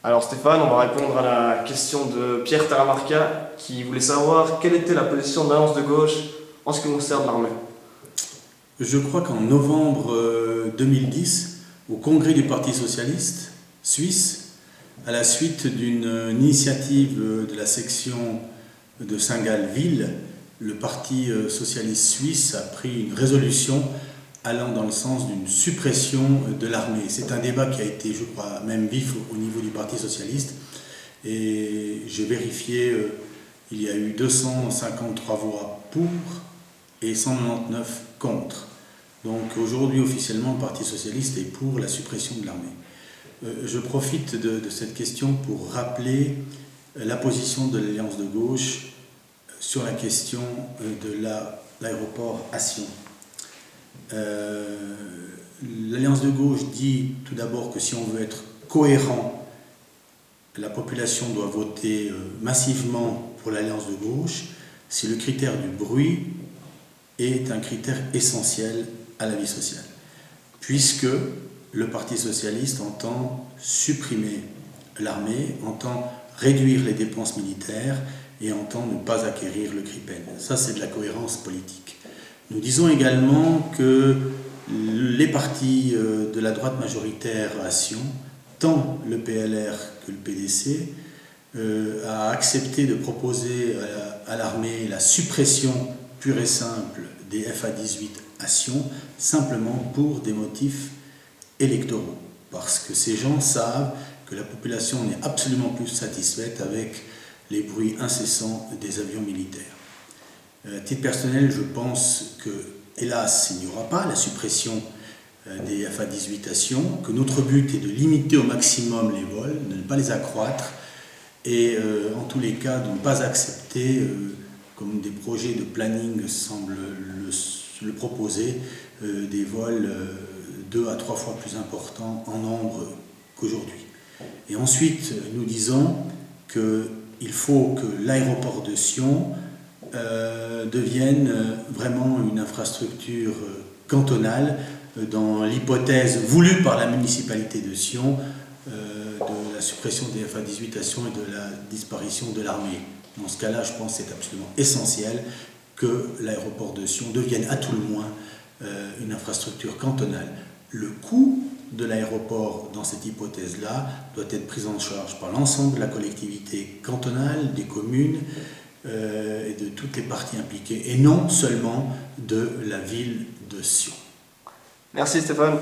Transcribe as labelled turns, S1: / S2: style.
S1: Alors Stéphane, on va répondre à la question de Pierre Taramarca qui voulait savoir quelle était la position de l'Alliance de gauche en ce qui concerne l'armée.
S2: Je crois qu'en novembre 2010, au congrès du Parti socialiste suisse, à la suite d'une initiative de la section de Saint-Gall-Ville, le Parti socialiste suisse a pris une résolution allant dans le sens d'une suppression de l'armée. C'est un débat qui a été, je crois, même vif au niveau du Parti socialiste. Et j'ai vérifié, il y a eu 253 voix pour et 199 contre. Donc aujourd'hui, officiellement, le Parti socialiste est pour la suppression de l'armée. Je profite de cette question pour rappeler la position de l'Alliance de gauche sur la question de l'aéroport à Sion. L'Alliance de gauche dit tout d'abord que si on veut être cohérent, la population doit voter massivement pour l'Alliance de gauche si le critère du bruit est un critère essentiel à la vie sociale, puisque le Parti socialiste entend supprimer l'armée, entend réduire les dépenses militaires et entend ne pas acquérir le CRIPEN. Ça, c'est de la cohérence politique. Nous disons également que les partis de la droite majoritaire à Sion, tant le PLR que le PDC, a accepté de proposer à l'armée la suppression pure et simple des FA-18 à Sion, simplement pour des motifs électoraux. Parce que ces gens savent que la population n'est absolument plus satisfaite avec les bruits incessants des avions militaires. À titre personnel, je pense que, hélas, il n'y aura pas la suppression des FA-18 à Sion, que notre but est de limiter au maximum les vols, de ne pas les accroître, et en tous les cas de ne pas accepter, comme des projets de planning semblent le proposer, des vols 2 à 3 fois plus importants en nombre qu'aujourd'hui. Et ensuite, nous disons qu'il faut que l'aéroport de Sion devienne vraiment une infrastructure cantonale dans l'hypothèse voulue par la municipalité de Sion de la suppression des FA-18 à Sion et de la disparition de l'armée. Dans ce cas-là, je pense que c'est absolument essentiel que l'aéroport de Sion devienne à tout le moins une infrastructure cantonale. Le coût de l'aéroport dans cette hypothèse-là doit être pris en charge par l'ensemble de la collectivité cantonale, des communes et de toutes les parties impliquées, et non seulement de la ville de Sion.
S1: Merci Stéphane.